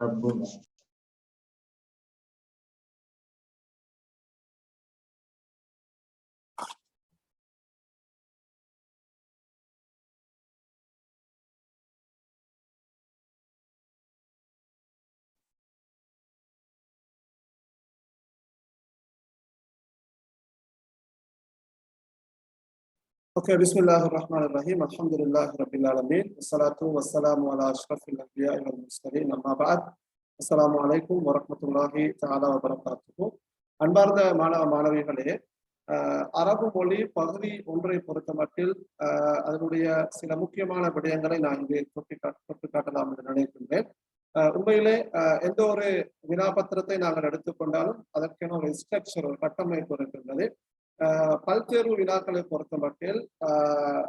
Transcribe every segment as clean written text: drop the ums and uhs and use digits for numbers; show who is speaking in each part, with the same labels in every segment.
Speaker 1: ربنا.
Speaker 2: Okay, Bismillahirrahmanirrahim. Alhamdulillah Rabbil Alameen. Wassalatu wassalamu ala ashrafil anbiya'i wal mursalin. Amma ba'd. Assalamu alaikum wa rahmatullahi ta'ala wa barakatuhu. அன்பார்ந்த மாணவிகளே, அரபு மொழி பகுதி ஒன்றை பொறுத்த மட்டில் அதனுடைய சில முக்கியமான விடயங்களை நான் இங்கே தொட்டு காட்டலாம் என்று நினைக்கின்றேன். உண்மையிலே எந்த ஒரு வினாபத்திரத்தை நாங்கள் எடுத்துக்கொண்டாலும் அதற்கென ஒரு ஸ்ட்ரக்சர், ஒரு கட்டமைப்பு இருக்கின்றது. பல்தேர்வு வினாக்களை பொறுத்த மட்டில்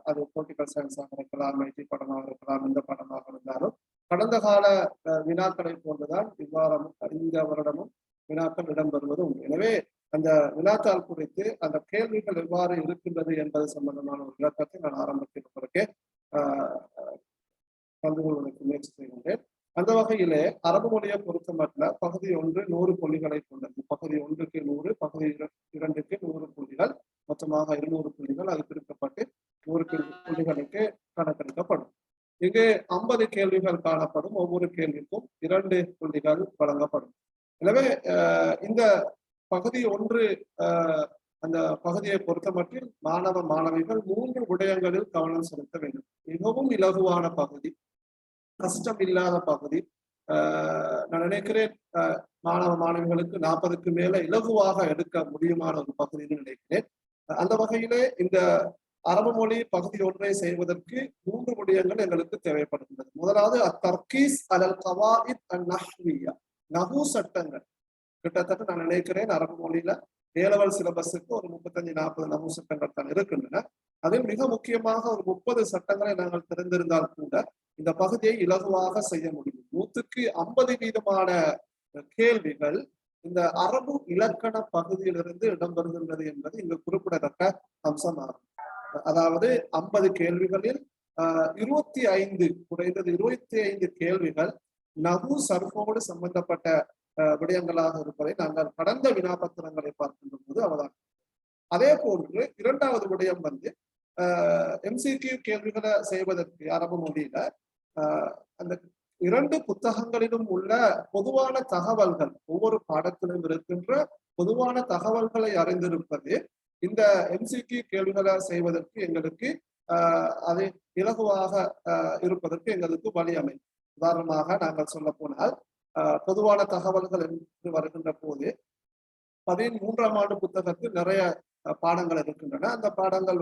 Speaker 2: அது பொலிட்டிக்கல் சயின்ஸாக இருக்கலாம், ஐடி பாடமாக இருக்கலாம், இந்த பாடமாக இருந்தாலும் கடந்த கால வினாக்களை போன்றுதான் இந்த வருடமும் வினாக்கள் இடம்பெறுவது உண்டு. எனவே அந்த வினாத்தாள் குறித்து அந்த கேள்விகள் எவ்வாறு இருக்கின்றது என்பது சம்பந்தமான ஒரு விளக்கத்தை நான் ஆரம்பத்தில் பிறகு கலந்து கொள்வதற்கு முயற்சி செய்கின்றேன். அந்த வகையிலே அரபு மொழியை பொறுத்த மட்டும் பகுதி 1 100 புள்ளிகளை கொண்டது. பகுதி 1க்கு 100, பகுதி 2க்கு 100 புள்ளிகள், மொத்தமாக 200 புள்ளிகள் அது பிரிக்கப்பட்டு 100 புள்ளிகளுக்கு கணக்கெடுக்கப்படும். இங்கு 50 கேள்விகள் காணப்படும். ஒவ்வொரு கேள்விக்கும் 2 புள்ளிகள் வழங்கப்படும். எனவே இந்த பகுதி 1 அந்த பகுதியை பொறுத்த மட்டில் மாணவிகள் 3 விடயங்களில் கவனம் செலுத்த வேண்டும். மிகவும் இலகுவான பகுதி, கஷ்டம் இல்லாத பகுதி. நான் நினைக்கிறேன் மாணவிகளுக்கு 40க்கு மேல இலகுவாக எடுக்க முடியுமான ஒரு பகுதின்னு நினைக்கிறேன். அந்த வகையிலே இந்த அரபு மொழி பகுதி 1 செய்வதற்கு 3 விடயங்கள் எங்களுக்கு தேவைப்படுகின்றது. முதலாவது அத்தர்கீஸ் அலல் கவாயித் அந்நஹ்விய்யா, நஹு சட்டங்கள். கிட்டத்தட்ட நான் நினைக்கிறேன் அரபு மொழியில A-level சிலபஸுக்கு ஒரு 35-40 நஹு சட்டங்கள் தான் இருக்கின்றன. அதில் மிக முக்கியமாக ஒரு 30 சட்டங்களை நாங்கள் தெரிந்திருந்தால் கூட இந்த பகுதியை இலகுவாக செய்ய முடியும். 100க்கு 50% கேள்விகள் இந்த அரபு இலக்கண பகுதியிலிருந்து இடம்பெறுகின்றது என்பது இங்கு குறிப்பிடத்தக்க அம்சமாகும். அதாவது 50 கேள்விகளில் 25 குறைந்தது 25 கேள்விகள் நஹு சர்ஃபோடு சம்பந்தப்பட்ட விடயங்களாக இருப்பதை நாங்கள் கடந்த வினாபத்திரங்களை பார்க்கின்ற போது அவதானிக்கிறோம். அதே போன்று இரண்டாவது விடயம் MCQ கேள்விகளை செய்வதற்கு அரபு மொழியில அந்த 2 புத்தகங்களிலும் உள்ள பொதுவான தகவல்கள், ஒவ்வொரு பாடத்திலும் இருக்கின்ற பொதுவான தகவல்களை அறிந்திருப்பது இந்த MCQ கேள்விகளை செய்வதற்கு எங்களுக்கு அதை இலகுவாக இருப்பதற்கு எங்களுக்கு வழி அமையும். உதாரணமாக நாங்கள் சொல்ல போனால் பொதுவான தகவல்கள் என்று வருகின்ற போது 13ஆம் ஆண்டு புத்தகத்தில் நிறைய பாடங்கள் இருக்கின்றன. அந்த பாடங்கள்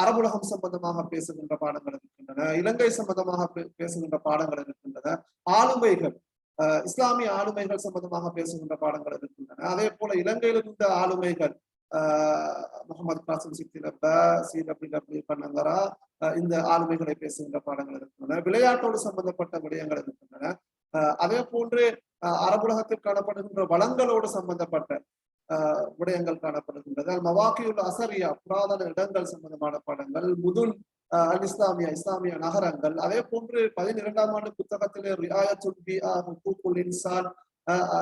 Speaker 2: அரபுலகம் சம்பந்தமாக பேசுகின்ற பாடங்கள் இருக்கின்றன, இலங்கை சம்பந்தமாக பேசுகின்ற பாடங்கள் இருக்கின்றன, ஆளுமைகள், இஸ்லாமிய ஆளுமைகள் சம்பந்தமாக பேசுகின்ற பாடங்கள் இருக்கின்றன. அதே போல இலங்கையில் இருந்த ஆளுமைகள் முகமது காசிம் சித்தி பண்ணங்கரா, இந்த ஆளுமைகளை பேசுகின்ற பாடங்கள் இருக்கின்றன. விளையாட்டோடு சம்பந்தப்பட்ட விடயங்கள் இருக்கின்றன. அதே போன்று அரபுலகத்தில் காணப்படுகின்ற வளங்களோடு சம்பந்தப்பட்ட விடயங்கள் காணப்படுகின்றது. மவாக்கியுல் அசரியா, புராதன இடங்கள் சம்பந்தமான பாடங்கள், முதுன் இஸ்லாமிய நகரங்கள். அதே போன்று 12ஆம் ஆண்டு புத்தகத்திலே ரியாயத்துல் பிஆ, ஹுகூகுல் இன்சான்,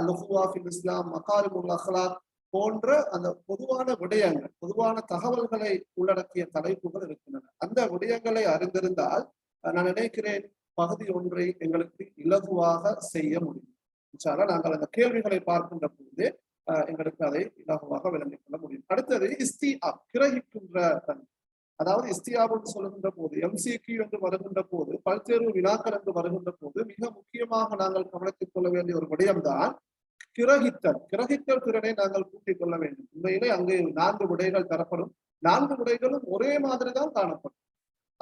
Speaker 2: லுஹுவா ஃபில் இஸ்லாம், மகாரிமுல் அக்லாக் போன்ற அந்த பொதுவான விடயங்கள், பொதுவான தகவல்களை உள்ளடக்கிய தலைப்புகள் இருக்கின்றன. அந்த விடயங்களை அறிந்திருந்தால் நான் நினைக்கிறேன் பகுதி 1 எங்களுக்கு இலகுவாக செய்ய முடியும். நாங்கள் அந்த கேள்விகளை பார்க்கின்ற போது எங்களுக்கு அதை இலகுவாக விளங்கிக் கொள்ள முடியும். அடுத்தது இஸ்திஆப், கிரகிக்கின்ற தன்மை. அதாவது இஸ்திஆப் என்று சொல்லுகின்ற போது, MCQ என்று வருகின்ற போது, பல்தேர்வு வினாக்கள் என்று வருகின்ற போது மிக முக்கியமாக நாங்கள் கவனித்துக் கொள்ள வேண்டிய ஒரு விடயம்தான் கிரகித்தல் திறனை நாங்கள் கூட்டிக் கொள்ள வேண்டும். உண்மையிலே அங்கு 4 விடைகள் தரப்படும். 4 விடைகளும் ஒரே மாதிரி தான் காணப்படும்.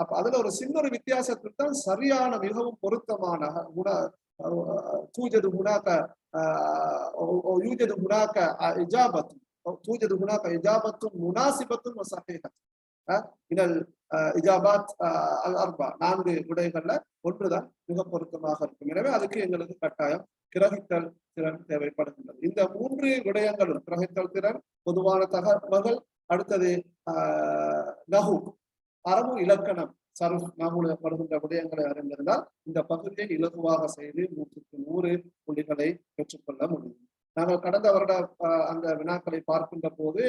Speaker 2: அப்ப அதுல ஒரு சின்ன ஒரு வித்தியாசத்தில் தான் சரியான மிகவும் பொருத்தமான توجد هناك يوجد هناك إجابة توجد هناك إجابة مناسبة وصحيحة من الإجابات الأربع. 4 விடைகள்ல ஒன்றுதான் மிக பொருத்தமாக இருக்கும். எனவே அதுக்கு எங்களுக்கு கட்டாயம் கிரகித்தல் திறன் தேவைப்படுகின்றது. இந்த 3 விடயங்களும், கிரகித்தல் திறன், பொதுவான தகவல்கள், அடுத்தது நஹு அரபு இலக்கணம் சருஃப் நாமூல வருகின்ற விடயங்களை அறிந்திருந்தால் இந்த பகுதியை இலகுவாக செய்து 100 புள்ளிகளை பெற்றுக்கொள்ள முடியும். நாங்கள் கடந்த வருட அந்த வினாக்களை பார்க்கின்ற போது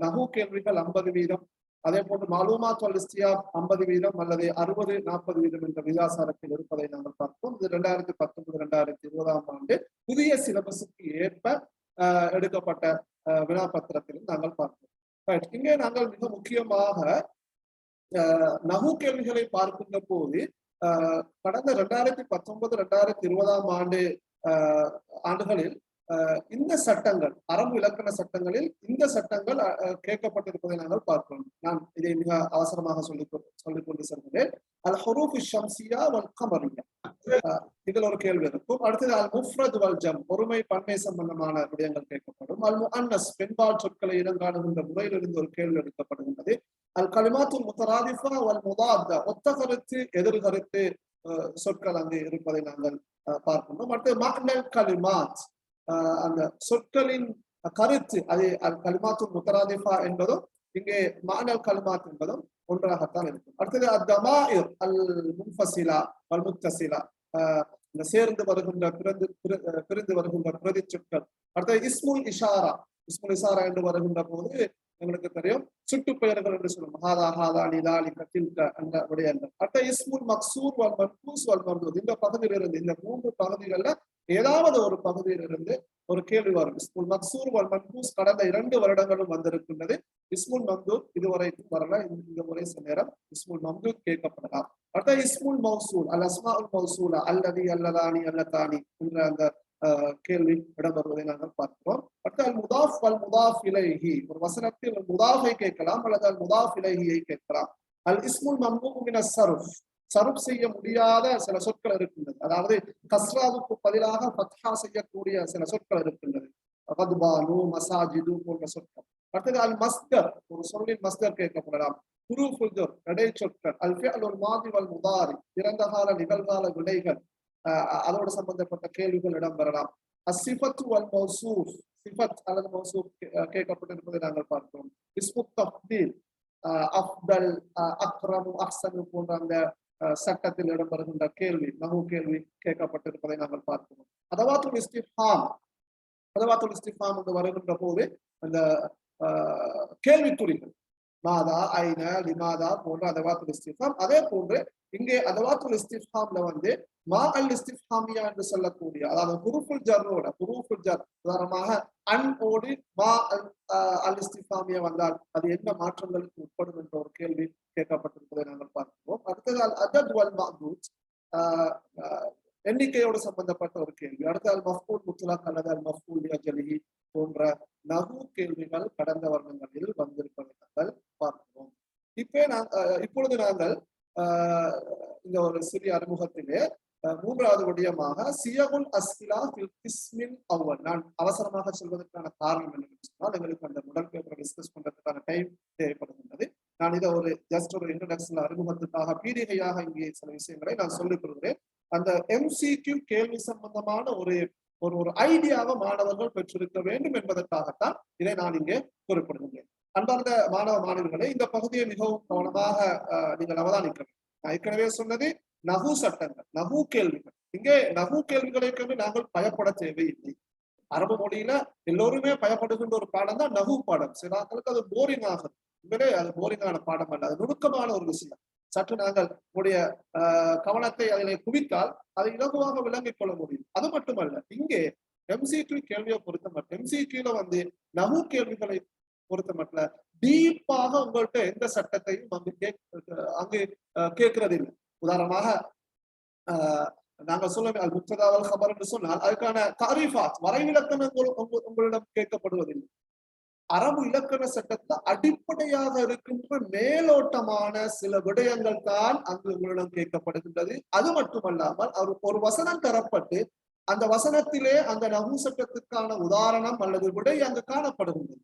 Speaker 2: நஹு கேள்விகள் 50%, அதே போன்று மாலூமாத் வல் இஸ்தியாப் 50% அல்லது 60-40% என்ற விகிதாசாரத்தில் இருப்பதை நாங்கள் பார்ப்போம். இது 2019-2020 ஆண்டு புதிய சிலபஸுக்கு ஏற்ப எடுக்கப்பட்ட வினாப்பத்திரத்திலும் நாங்கள் பார்ப்போம். இங்கே நாங்கள் மிக முக்கியமாக நஹு கேள்விகளை பார்க்கின்ற போது கடந்த 2019-2020 ஆண்டுகளில் இந்த சட்டங்கள், அரபு இலக்கண சட்டங்களில் இந்த சட்டங்கள் கேட்கப்பட்டிருப்பதை நாங்கள் பார்க்கிறோம். நான் இதை மிக அவசரமாக சொல்லிக்கொண்டு செல்கிறேன். அல் ஹுரூஃப் ஷம்சியா வல் கமரியா, இதில் ஒரு கேள்வி இருக்கும். அடுத்தது அல் முஃப்ரத் வல் ஜம், ஒருமை பன்மை சம்பந்தமான விடயங்கள் கேட்கப்படும். அல் முஅன்னஸ், பெண்பால் சொற்களை இனங்காணுகின்ற முறையிலிருந்து ஒரு கேள்வி எடுக்கப்படுகின்றது. அல் கலிமாத்துல் முத்தராதிஃபா வல் முதாத்தா, ஒத்த கருத்து எதிர் கருத்து சொற்கள் அங்கு இருப்பதை நாங்கள் பார்க்கின்றோம். அடுத்து மஅனல் கலிமாத், அந்த சொற்களின் கருத்து, அது கலிமாத்துல் முத்தராதிஃபா என்பதும் இங்கே மஅனல் கலிமாத் என்பதும் ஒன்றாகத்தான் இருக்கும். அடுத்தது அத்தமாயிர் அல் முன்ஃபஸிலா வல் முத்தஸிலா, இந்த சேர்ந்து வருகின்ற பிரிந்து வருகின்ற பிரதி சொற்கள். அடுத்தது இஸ்முல் இஷாரா, இஸ்முல் இஷாரா என்று வருகின்ற போது எங்களுக்கு தெரியும் சுட்டு பெயர்கள் என்று சொல்லும். ஹாதா ஹாதா நிதாலி கத்தில்க அந்த விடயங்கள். அடுத்த இஸ்முல் மக்சூர் வல் மன்கூஸ் வல் மம்தூத், இந்த பகுதியிலிருந்து, இந்த 3 பகுதிகளில் ஏதாவது ஒரு பகுதியிலிருந்து ஒரு கேள்வி வரும். இஸ்முல் மக்சூர் வல் மன்கூஸ் கடந்த 2 வருடங்களும் வந்திருக்கின்றது. இஸ்முல் மம்தூத் இதுவரைக்கும் வரல. இந்த முறை சில நேரம் இஸ்முல் மம்தூத் கேட்கப்படலாம். அடுத்த இஸ்முல் மௌசூல் அல் அஸ்மாஉல் மௌசூலா அல்லதி அல்லதானி அல்லதானி என்ற அந்த கேள்வி இடம்பெறுவதை நாங்கள் பார்க்கிறோம். அடுத்து அல் முதாஃப் வல் முதாஃப் இலைஹி, ஒரு வசனத்தில் முதாஃபை கேட்கலாம் அல்லது அல் முதாஃப் இலைஹியை கேட்கலாம். அல் இஸ்முல் மம்னூஉ மினஸ் ஸர்ஃப், சர்ஃப் செய்ய முடியாத சில சொற்கள் இருக்கின்றது. அதாவது கஸ்ராவுக்கு பதிலாக ஃபத்ஹா செய்யக்கூடிய சில சொற்கள் இருக்கின்றது. கத்பானு, மசாஜிது போன்ற சொற்கள். அடுத்தது அல் மஸ்தர், ஒரு சொல்லின் மஸ்தர் கேட்கப்படலாம். ஹுரூஃபுல் ஜர், இடை சொற்கள். அல் ஃபிஅலுல் மாதி வல் முதாரி, இறந்த கால நிகழ்கால விடைகள், அதோடு சம்பந்தப்பட்ட கேள்விகள் இடம்பெறலாம். அஸ்ஸிஃபத்து வல் மௌசூஃப், சிஃபத் அல்லது மௌசூஃப் கேட்கப்பட்டிருப்பதை நாங்கள் பார்க்கிறோம். இஸ்மு தஃதீல், அஃதல், அக்ரம், அஹ்சன் போன்ற அந்த சட்டத்தில் இடம்பெறுகின்ற கேள்வி, நஹு கேள்வி கேட்கப்பட்டிருப்பதை நாங்கள் பார்க்கிறோம். அதவாத்துல் இஸ்திஃபாம், அதவாத்துல் இஸ்திஃபாம் என்று வருகின்ற போது அந்த கேள்விக்குறிகள் மாதா, ஐன, லிமாதா போன்ற அதவாத்துல் இஸ்திஃபாம். அதே போன்று இங்கே அதவாத்துல் இஸ்திஃபாம்ல மா அல் இஸ்திஃபாமியா என்று சொல்லக்கூடிய, அதாவது ஹுரூஃபுல் ஜர்ரோட, ஹுரூஃபுல் ஜர் உதாரணமாக அன் ஓடு மா அல் இஸ்திஃபாமியா வந்தால் அது என்ன மாற்றங்களுக்கு உட்படும் என்ற ஒரு கேள்வி கேட்கப்பட்டிருப்பதை நாங்கள் பார்க்கிறோம். அடுத்தது அல் அதத் வல் மஅதூத், எண்ணிக்கையோடு சம்பந்தப்பட்ட ஒரு கேள்வி. அடுத்து அல் மஃபூல் முத்லக் அல்லது அல் மஃபூல் லிஅஜலிஹி போன்ற நஹு கேள்விகள் கடந்த வருடங்களில் வந்திருப்பதை நாங்கள் பார்க்கிறோம். இப்பொழுது நாங்கள் இந்த ஒரு சிறிய அறிமுகத்திலே 3வது விடயமாக சியகுல் அஸ்இலா ஃபில் கிஸ்மில் அவ்வல், நான் அவசரமாக சொல்வதற்கான காரணம் என்னன்னு சொன்னால் எங்களுக்கு அந்த முதல் பேப்பரை டிஸ்கஸ் பண்றதுக்கான டைம் தேவைப்படுகின்றது. நான் இதை ஜஸ்ட் ஒரு இன்ட்ரோடக்ஷன் அறிமுகத்துக்காக பீடிகையாக இங்கே சில விஷயங்களை நான் சொல்லிக் கொள்கிறேன். அந்த MCQ கேள்வி சம்பந்தமான ஒரு ஐடியாவை மாணவர்கள் பெற்றிருக்க வேண்டும் என்பதற்காகத்தான் இதை நான் இங்கே குறிப்பிடுகிறேன். அன்பார்ந்த மாணவ மாணவிகளை, இந்த பகுதியை மிகவும் கவனமாக நீங்கள் அவதானிக்க வேண்டும். நான் ஏற்கனவே சொன்னது நஹு சட்டங்கள், நஹு கேள்விகள். இங்கே நஹு கேள்விகளை கண்டு நாங்கள் பயப்பட தேவையில்லை. அரபு மொழியில எல்லோருமே பயப்படுகின்ற ஒரு பாடம் தான் நஹு பாடம். சில நாட்களுக்கு அது போரிங் ஆகும். உண்மையிலே அது போரிங்கான பாடம் அல்ல, அது நுணுக்கமான ஒரு விஷயம். சற்று நாங்கள் உங்களுடைய கவனத்தை அதிலே குவித்தால் அதை இலகுவாக விளங்கிக் கொள்ள முடியும். அது மட்டுமல்ல, இங்கே MCQ கேள்வியை பொறுத்த மட்டும், MCQல நஹு கேள்விகளை பொறுத்த மட்டும் டீப்பாக உங்கள்கிட்ட எந்த சட்டத்தையும் அங்கு கேட்கறது இல்லை. உதாரணமாக நாங்கள் சொல்ல அல் முப்ததா வல் ஹபர் என்று சொன்னால் அதுக்கான தாரீஃபாத், வரைவிலக்கணங்கள் உங்களிடம் கேட்கப்படுவதில்லை. அரபு இலக்கண சட்டத்துல அடிப்படையாக இருக்கின்ற மேலோட்டமான சில விடயங்கள் தான் அங்கு உங்களிடம் கேட்கப்படுகின்றது. அது மட்டுமல்லாமல் ஒரு வசனம் தரப்பட்டு அந்த வசனத்திலே அந்த நஹு சட்டத்துக்கான உதாரணம் அல்லது விடை அங்கு காணப்படுகின்றது.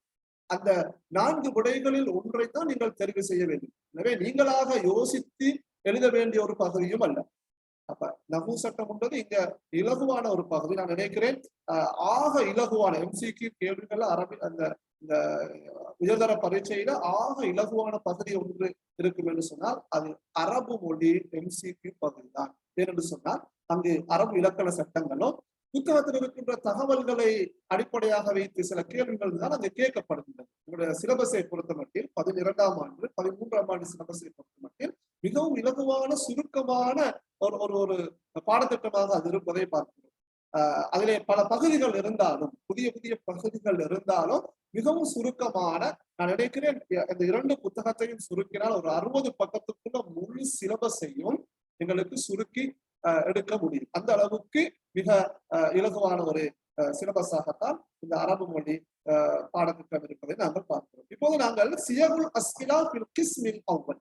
Speaker 2: அந்த 4 விடைகளில் ஒன்றைத்தான் நீங்கள் தெரிவு செய்ய வேண்டும். எனவே நீங்களாக யோசித்து எழுத வேண்டிய ஒரு பகுதியும் அல்ல. அப்ப நகு சட்டம்ன்றது இங்க இலகுவான ஒரு பகுதி. நான் நினைக்கிறேன் ஆக இலகுவான எம்சிக்யூ கேள்விகள் அந்த இந்த உயர்தர பரீட்சையில ஆக இலகுவான பகுதி ஒன்று இருக்கும் என்று சொன்னால் அது அரபு மொழி எம்சிக்யூ பகுதி தான். ஏனென்று சொன்னால் அங்கு அரபு இலக்கண சட்டங்களும் புத்தகத்தில் இருக்கின்ற தகவல்களை அடிப்படையாக வைத்து சில கேள்விகள் தான் அங்கு கேட்கப்படுகின்றன. உங்களுடைய சிலபஸை பொறுத்த மட்டில் 12ஆம் ஆண்டு 13ஆம் ஆண்டு சிலபஸை பொறுத்த மட்டில் மிகவும் இலகுவான சுருக்கமான ஒரு ஒரு பாடத்திட்டமாக அது இருப்பதை பார்க்கிறோம். அதிலே பல பகுதிகள் இருந்தாலும் புதிய புதிய பகுதிகள் இருந்தாலும் மிகவும் சுருக்கமான, நான் நினைக்கிறேன் இந்த 2 புத்தகத்தையும் சுருக்கினால் ஒரு 60 பக்கத்துக்குள்ள முழு சிலபஸையும் எங்களுக்கு சுருக்கி எடுக்க முடியும். அந்த அளவுக்கு மிக இலகுவான ஒரு சிலபஸாகத்தான் இந்த அரபு மொழி பாடத்திட்டம் இருப்பதை நாங்கள் பார்க்கிறோம். இப்போது நாங்கள் சியகுல் அஸ்இலா ஃபில் கிஸ்மில் அவ்வல்,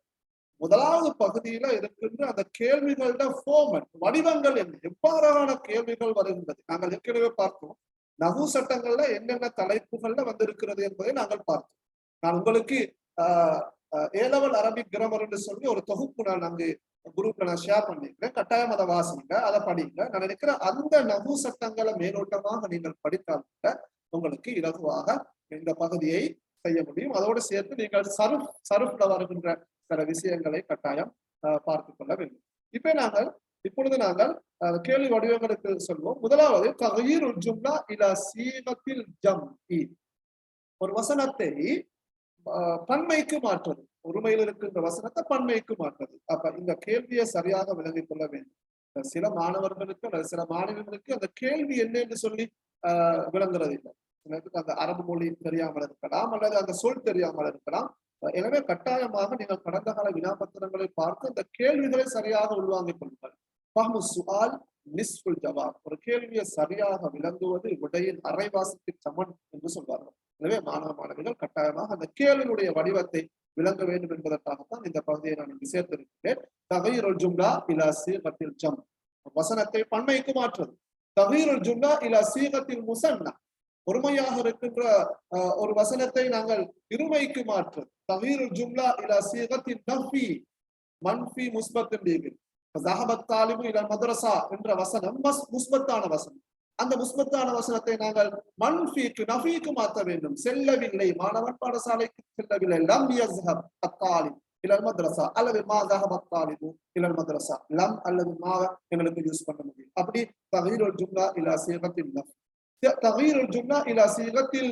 Speaker 2: முதலாவது பகுதியில இருக்கின்ற அந்த கேள்விகளோட ஃபார்மட், வடிவங்கள் என்ன, எவ்வாறான கேள்விகள் வருகின்றது நாங்கள் ஏற்கனவே பார்த்தோம். நகு சட்டங்கள்ல என்னென்ன தலைப்புகள்ல வந்திருக்கிறது என்பதை நாங்கள் பார்த்தோம். நான் உங்களுக்கு ஏலவல் அரபிக் கிராமர் என்று சொல்லி ஒரு தொகுப்பு நான் அங்கு குரூப்ல நான் ஷேர் பண்ணிக்கிறேன். கட்டாயம் அதை வாசிங்க, அதை படிங்க. நான் நினைக்கிறேன் அந்த நகு சட்டங்களை மேலோட்டமாக நீங்கள் படித்தால் உங்களுக்கு இலகுவாக இந்த பகுதியை செய்ய முடியும். அதோடு சேர்த்து நீங்கள் சருஃப்ல வருகின்ற சில விஷயங்களை கட்டாயம் பார்த்து கொள்ள வேண்டும். இப்பொழுது நாங்கள் கேள்வி வடிவங்களுக்கு சொல்வோம். முதலாவது தகயீருல் ஜும்லா இலா சீகத்தில் ஜம்இ, ஒரு வசனத்தை பன்மைக்கு மாற்றுவது, ஒருமையில் இருக்கின்ற வசனத்தை பன்மைக்கு மாற்றுவது. அப்ப இந்த கேள்வியை சரியாக விளங்கிக் கொள்ள வேண்டும். சில மாணவர்களுக்கு அல்லது சில மாணவர்களுக்கு அந்த கேள்வி என்ன என்று சொல்லி விளங்குறது இல்லை. சிலருக்கு அந்த அரபு மொழி தெரியாமல் இருக்கலாம் அல்லது அந்த சொல் தெரியாமல் இருக்கலாம். எனவே கட்டாயமாக நீங்கள் கடந்த கால வினாபத்திரங்களை பார்த்து அந்த கேள்விகளை சரியாக உள்வாங்கிக் கொள்ளுங்கள். ஃபஹ்மு சுஆல் நிஸ்ஃபுல் ஜவாப், ஒரு கேள்வியை சரியாக விளங்குவது விடையின் அரைவாசிக்கு சமன் என்று சொல்வார்கள். எனவே மாணவ மாணவிகள் கட்டாயமாக அந்த கேள்வியுடைய வடிவத்தை விளங்க வேண்டும் என்பதற்காகத்தான் இந்த பகுதியை நான் இங்கு சேர்த்திருக்கிறேன். தகயீருல் ஜும்லா இலா சீகத்தில் ஜம், வசனத்தை பன்மைக்கு மாற்றுவது. தகயீருல் ஜும்லா இலா சீகத்தில் முஸன்னா, ஒருமையாக இருக்கின்ற ஒரு வசனத்தை நாங்கள் இருமைக்கு மாற்றுவது. தகயீருல் ஜும்லா இலா சீகத்தில் நஃபி, மன்ஃபி முஸ்பத்தின் லீகில் ஸஹபத் தாலிபு இலல் மத்ரஸா என்ற வசனம் முஸ்பத்தான வசனம். அந்த முஸ்பத்தான வசனத்தை நாங்கள் மன்ஃபிக்கு நஃபிக்கு மாற்ற வேண்டும். செல்லவில்லை, மாணவன் பாடசாலைக்கு செல்லவில்லை. லம் யஸ்ஹப் அத்தாலிப் இலல் மத்ரஸா அல்லது மா ஸஹபத் தாலிபு இலல் மத்ரஸா, லம் அல்லது மா எங்களுக்கு யூஸ் பண்ண முடியும். அப்படி தகயீருல் ஜும்லா இலா சீகத்தில் நஃப், தகயீருல் ஜும்லா இலா சீகத்தில்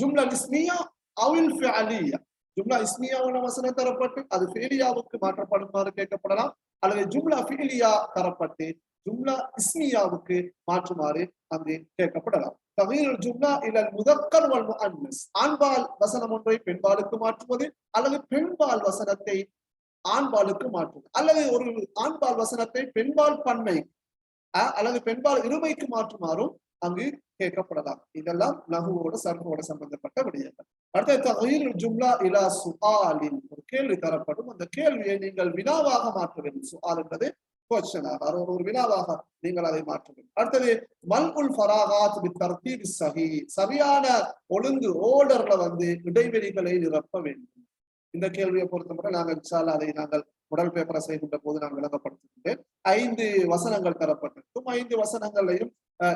Speaker 2: ஜும்லா இஸ்மியா அவில் ஃபிஅலியா, ஜும்லா இஸ்மியாவான வசனம் தரப்பட்டு அது ஃபிஅலியாவுக்கு மாற்றப்படுமாறு கேட்கப்படலாம், அல்லது ஜும்லா ஃபிஅலியா தரப்பட்டு ஜும்லா இஸ்மியாவுக்கு மாற்றுமாறு அங்கு கேட்கப்படலாம். தகயீருல் ஜும்லா இலல் முதக்கர் வல் முஅன்னஸ், ஆண்பால் வசனம் ஒன்றை பெண்பாலுக்கு மாற்றுவது அல்லது பெண்பால் வசனத்தை ஆண்பாலுக்கு மாற்றுவது, அல்லது ஒரு ஆண்பால் வசனத்தை பெண்பால் பன்மை அல்லது பெண்பால் இருமைக்கு மாற்றுமாறும் அங்கு கேட்கப்படலாம். இதெல்லாம் நஹுவோட சர்ஃபோட சம்பந்தப்பட்ட விடயங்கள். அடுத்த தகயீருல் ஜும்லா இலா சுஆலின், ஒரு கேள்வி தரப்படும், அந்த கேள்வியை நீங்கள் வினாவாக மாற்ற வேண்டும். சுஆல் என்பது ஒரு வினாவாக நீங்கள் அதை மாற்ற வேண்டும். அடுத்தது மல்உல் ஃபராகாத் பித்தர்தீப் ஸஹீஹ், சரியான ஒழுங்கு ஓர்டர்ல இடைவெளிகளை நிரப்ப வேண்டும். இந்த கேள்வியை பொறுத்தவரை நாங்கள் இன்ஷால்லா அதை நாங்கள் உடல் பேப்பரை செய்கின்ற போது நான் விளங்கப்படுத்துகின்றேன். 5 வசனங்கள் தரப்பட்டிருக்கும். 5 வசனங்களையும்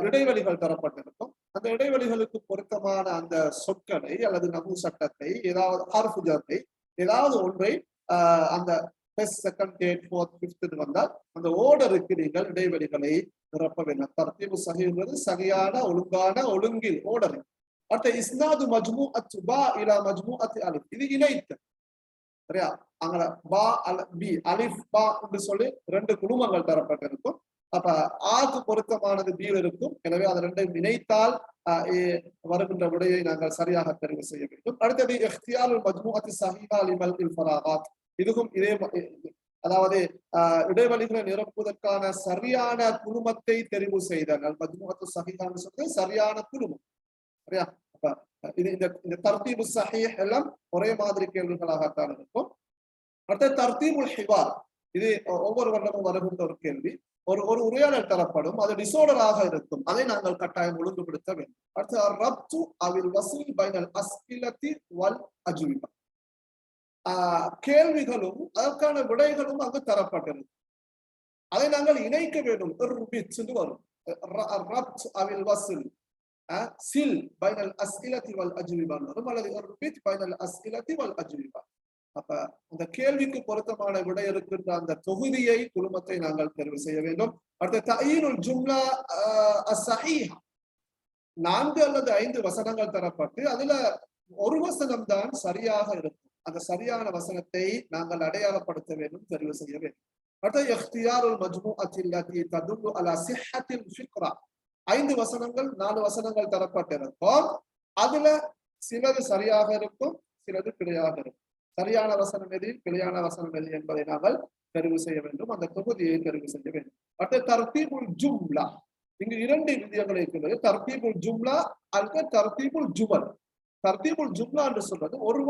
Speaker 2: இடைவெளிகள் தரப்பட்டிருக்கும். அந்த இடைவெளிகளுக்கு பொருத்தமான அந்த சொற்களை அல்லது நஹு சட்டத்தை, ஏதாவது ஹர்ஃபு ஜர்ரை, ஏதாவது ஒன்றை அந்த first, second, third, fourth, fifth வந்தால் அந்த ஓர்டருக்கு நீங்கள் இடைவெளிகளை நிரப்ப வேண்டும். தர்தீபு ஸஹீஹ் என்பது சரியான ஒழுங்கான ஒழுங்கில் ஓர்டர். அடுத்த இஸ்னாது மஜ்மூஅத் பா இலா மஜ்மூஅத் அலிஃப், இது இணைத்தல். சரியா, அங்க பா பி அலிஃப் பா என்று சொல்லி 2 குழுமங்கள் தரப்பட்டிருக்கும். அப்ப ஆக்கு பொருத்தமானது பீல் இருக்கும். எனவே அது 2ஐயும் இணைத்தால் வருகின்ற விடையை நாங்கள் சரியாக தெரிவு செய்ய வேண்டும். அடுத்தது இஹ்தியாருல் மஜ்மூஅத் ஸஹீஹா லிமல்இல் ஃபராகாத், இதுவும் இதே, அதாவது இடைவெளிகளை நிரப்புவதற்கான சரியான குழுமத்தை தெரிவு செய்தல். மஜ்மூஅத் ஸஹீஹான்னு சொல்றது சரியான குழுமம். சரியா, இந்த தர்தீபு ஸஹீஹ் எல்லாம் ஒரே மாதிரி கேள்விகளாகத்தான் இருக்கும். அடுத்த தர்தீபுல் ஹிவார், இது ஒவ்வொரு வருடமும் வருகின்ற ஒரு கேள்வி. ஒரு உரையாடல் தரப்படும், அது டிசோர்டராக இருக்கும், அதை நாங்கள் கட்டாயம் ஒழுங்குபடுத்த வேண்டும். அடுத்து ரப்து அவில் வஸீல் பைனல் அஸ்இலத்தி வல் அஜ்விபா, கேள்விகளும் அதற்கான விடைகளும் அங்கு தரப்பட்டது. அதை நாங்கள் இணைக்க வேண்டும். வரும் சில் பைனல் அஸ்இலதி வல் அஜ்விபா அல்லது இர்பித் பைனல் அஸ்இலதி வல் அஜ்விபா. அப்ப அந்த கேள்விக்கு பொருத்தமான விடை இருக்கின்ற அந்த தொகுதியை குழுமத்தை நாங்கள் தேர்வு செய்ய வேண்டும். அடுத்த தயீனுல் ஜும்லா அஸ்ஸஹீஹா 4 அல்லது 5 வசனங்கள் தரப்பட்டு அதுல ஒரு வசனம் தான் சரியாக இருக்கும். அந்த சரியான வசனத்தை நாங்கள் அடையாளப்படுத்த வேண்டும், தெரிவு செய்ய வேண்டும். அடுத்த இக்தியாருல் மஜ்மூஅத்தி அல்லதி ததுல்லு அலா ஸிஹ்ஹத்தில் ஃபிக்ரா 5 வசனங்கள் 4 வசனங்கள் தரப்பட்டிருக்கும். அதுல சிலது சரியாக இருக்கும், சிலது பிழையாக இருக்கும். சரியான வசனம் எது, பிழையான வசனம் எது என்பதை நாங்கள் தெரிவு செய்ய வேண்டும். அந்த தொகுதியை தெரிவு செய்ய வேண்டும். அடுத்த தர்தீபுல் ஜும்லா, இங்கு 2 விதியங்கள் இருக்கிறது. தர்தீபுல் ஜும்லா அல்லது தர்தீபுல் ஜுமல். தர்தீபுல் ஜும்லா என்று சொல்றது ஒரு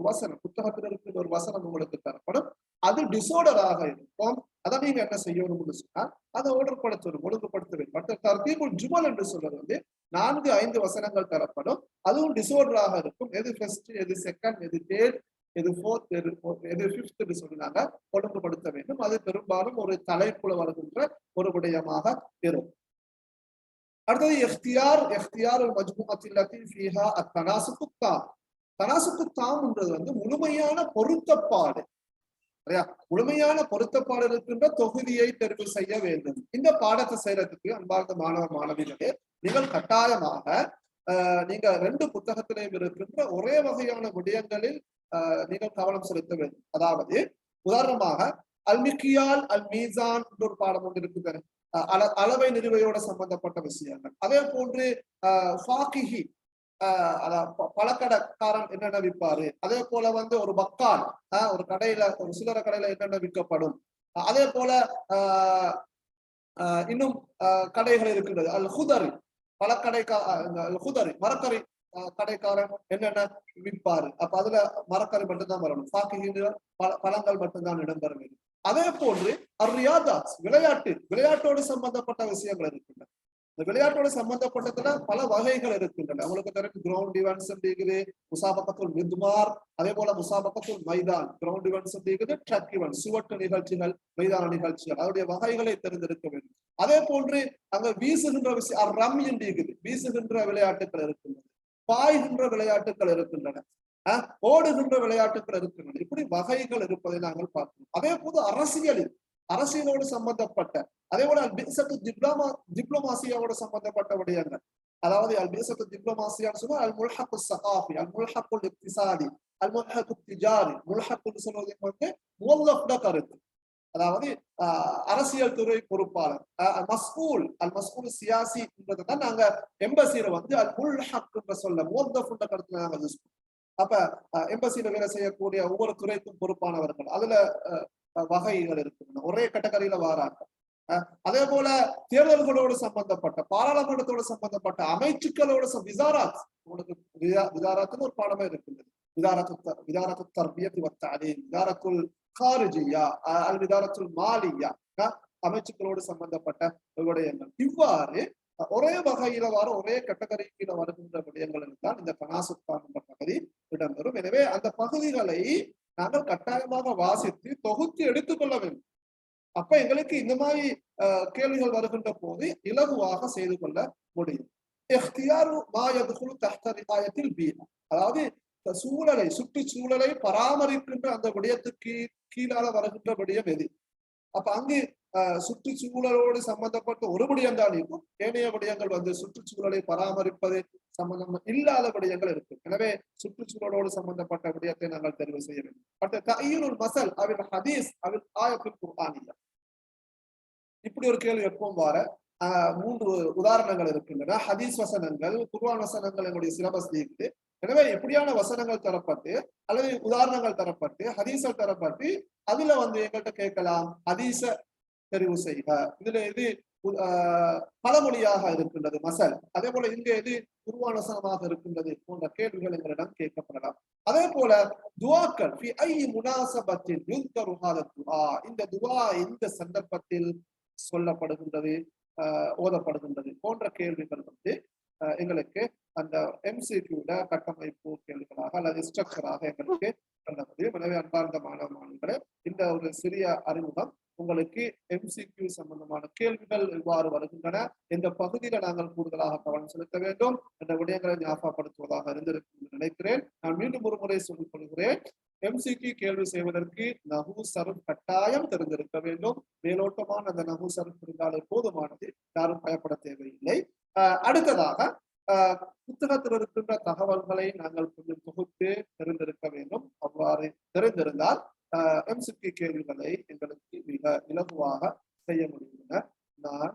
Speaker 2: வசனம் புத்தகத்தில் இருக்கிற ஒரு வசனம் உங்களுக்கு தரப்படும். அது டிசோர்டராக இருக்கும். அதை நீங்க என்ன செய்யணும்னு சொன்னா அதை ஒழுங்குபடுத்தணும், ஒழுங்குபடுத்த வேண்டும். மற்ற தர்தீபுல் ஜுமல் என்று சொல்றது 4-5 வசனங்கள் தரப்படும். அதுவும் டிசோர்டராக இருக்கும். எது ஃபர்ஸ்ட், எது செகண்ட், எது தேர்ட், எது ஃபோர்த், எது ஃபிஃப்த் என்று சொன்னாங்க ஒழுங்குபடுத்த வேண்டும். அது பெரும்பாலும் ஒரு தலைப்புல வருகின்ற ஒரு விடயமாக இருக்கும். அடுத்தது இக்தியாருல் மஜ்மூஅத்தி அல்லதி ஃபீஹா அத்தனாசுக்கு தாம். தனாசுக்கு தாம்ன்றது முழுமையான பொருத்தப்பாடு. முழுமையான பொருத்தப்பாடு இருக்கின்ற தொகுதியை தெரிவு செய்ய வேண்டும். இந்த பாடத்தை செய்யறதுக்கு அன்பார்ந்த மாணவ மாணவிகளே, நீங்கள் கட்டாயமாக நீங்க 2 புத்தகத்திலையும் இருக்கின்ற ஒரே வகையான விடயங்களில் நீங்கள் கவனம் செலுத்த வேண்டும். அதாவது உதாரணமாக அல் மிக்யால் அல் மீசான் ஒரு பாடம் ஒன்று இருக்குது, அளவை நிறுவையோட சம்பந்தப்பட்ட விஷயங்கள். அதே போன்று ஃபாகிஹி பழக்கடைக்காரன் என்னென்ன விற்பாரு, அதே போல ஒரு பக்கால் ஒரு கடையில ஒரு சில்லறை கடையில என்னென்ன விற்கப்படும். அதே போல இன்னும் கடைகள் இருக்கின்றது. அல் ஹுதரி ஹுதரி மரக்கறி கடைக்காரன் என்னென்ன விற்பாரு. அப்ப அதுல மரக்கறி மட்டும்தான் வரணும், பழங்கள் மட்டும்தான் இடம்பெற வேண்டும். அதே போன்று அர்ரியாதாத் விளையாட்டோடு சம்பந்தப்பட்ட விஷயங்கள் இருக்கின்றன. இந்த விளையாட்டோடு சம்பந்தப்பட்டதுல பல வகைகள் இருக்கின்றன. அவங்களுக்கு தெரியும் கிரவுண்ட் ஈவென்ட்ஸ் இருக்குது, முசாபகத்துல் மித்மார், அதே போல முசாபகத்துல் மைதான், கிரவுண்ட் ஈவென்ட்ஸ் இருக்குது, ட்ரக் ஈவென்ட் சுவட்டு நிகழ்ச்சிகள், மைதான நிகழ்ச்சிகள், அதனுடைய வகைகளை தெரிந்திருக்க வேண்டும். அதே போன்று அங்க வீசுகின்ற விஷயம் ரம் என்று இருக்குது, வீசுகின்ற விளையாட்டுகள் இருக்கின்றன, பாய்கின்ற விளையாட்டுகள் இருக்கின்றன, ஓடுகின்ற விளையாட்டுகள் இருக்கின்றன. இப்படி வகைகள் இருப்பதை நாங்கள் பார்க்கிறோம். அதே போது அரசியலோடு சம்பந்தப்பட்ட, அதே போல டிப்ளோமாசியாவோட சம்பந்தப்பட்ட விடயங்கள். அதாவது டிப்ளோமாசியான்னு சொன்னா அல் முல்ஹக்கு ஸகாஃபி, அல் முல்ஹக்குல் இக்திசாதி, அல் முல்ஹக்கு திஜாரி. முல்ஹக்குன்னு சொல்வது முவல்லஃப்ட கருத்து, அதாவது அரசியல் துறை பொறுப்பாளர். அல் மஸ்ஊல் சியாசி என்றதான் நாங்க எம்பசியில அல் முல்ஹக் என்ற சொல்ல முவல்லஃப்ட கருத்துல நாங்க யூஸ் பண்ணுவோம். அப்ப எம்பசியில வேலை செய்யக்கூடிய ஒவ்வொரு துறைக்கும் பொறுப்பானவர்கள் அதுல வகைகள் இருக்கின்றன, ஒரே கேட்டகரியில வாராங்க. அதே போல தேர்தல்களோடு சம்பந்தப்பட்ட, பாராளுமன்றத்தோடு சம்பந்தப்பட்ட அமைச்சுக்களோட விசாராத், உங்களுக்கு விசாராத்துன்னு ஒரு பாடமே இருக்கின்றது. விதாரத்து தர்பியத் வ தஅலீம், விதாரத்துல் காரிஜியா, அல் விதாரத்துல் மாலியா, அமைச்சுக்களோடு சம்பந்தப்பட்ட விடயங்கள். இவ்வாறு ஒரே வகையில வர ஒரே கேட்டகரியில வருகின்ற விடயங்கள் தான் இந்த தனாசுத்தான் என்ற பகுதி இடம்பெறும். எனவே அந்த பகுதிகளை நாங்கள் கட்டாயமாக வாசித்து தொகுத்து எடுத்துக்கொள்ள வேண்டும். அப்ப எங்களுக்கு இந்த மாதிரி கேள்விகள் வருகின்ற போது இலகுவாக செய்து கொள்ள முடியும். அதாவது சூழலை, சுற்றுச்சூழலை பராமரிக்கின்ற அந்த விடயத்துக்கு கீழால வருகின்ற விடயம் எது? அப்ப அங்கு சுற்றுச்சூழலோடு சம்பந்தப்பட்ட ஒரு விடயம் தான் இருக்கும். ஏனைய விடயங்கள் சுற்றுச்சூழலை பராமரிப்பது சம்பந்தம் இல்லாத விடயங்கள் இருக்கு. எனவே சுற்றுச்சூழலோடு சம்பந்தப்பட்ட விடயத்தை நாங்கள் தெரிவு செய்ய வேண்டும். அடுத்த தஅய்யுனுல் மஸல் அவில் ஹதீஸ் அவில் ஆயத்துல் குர்ஆனியா. இப்படி ஒரு கேள்வி எப்பவும் வர 3 உதாரணங்கள் இருக்கின்றன. ஹதீஸ் வசனங்கள், குர்ஆன் வசனங்கள் எங்களுடைய சிலபஸ் இருக்குது. எனவே எப்படியான வசனங்கள் தரப்பட்டு அல்லது உதாரணங்கள் தரப்பட்டு ஹதீஸல் தரப்பட்டு அதுல எங்கள்கிட்ட கேட்கலாம், ஹதீஸ தெரிவு செய்க, இதுல எது பழமொழியாக இருக்கின்றது மசல், அதே போல இங்க எது குர்ஆன் வசனமாக இருக்கின்றது போன்ற கேள்விகள் எங்களிடம் கேட்கப்படலாம். அதே போல துஆக்கள் ஃபி ஐ முனாஸபத்தின் யுذكر ஹாதா துஆ, இந்த துஆ இந்த சந்தர்ப்பத்தில் சொல்லப்படுகின்றது, ஓதப்படுகின்றது போன்ற கேள்விகள் எங்களுக்கு அந்த எம்சிக்யூட கட்டமைப்பு கேள்விகளாக அல்லது ஸ்ட்ரக்சராக எங்களுக்கு வழங்கப்பட முடியும். எனவே அன்பார்ந்த மாணவ மாணவர்களே, இந்த ஒரு சிறிய அறிமுகம் உங்களுக்கு MCQ சம்பந்தமான கேள்விகள் எவ்வாறு வருகின்றன, எந்த பகுதியில நாங்கள் கூடுதலாக கவனம் செலுத்த வேண்டும் என்ற விடயங்களை ஞாபகப்படுத்துவதாக இருந்திருக்கும் என்று நினைக்கிறேன். நான் மீண்டும் ஒரு முறை சொல்லிக் கொள்கிறேன். MCQ கேள்வி செய்வதற்கு நகு சருப் கட்டாயம் தெரிந்திருக்க வேண்டும். மேலோட்டமான அந்த நகு சருப் இருந்தாலே போதுமானது, யாரும் பயப்பட தேவையில்லை. அடுத்ததாக புத்தகத்தில் இருக்கின்ற தகவல்களை நாங்கள் கொஞ்சம் தொகுத்து தெரிந்திருக்க வேண்டும். அவ்வாறு தெரிந்திருந்தால் MCQ கேள்விகளை எங்களுக்கு மிக இலகுவாக செய்ய முடியும் என நான்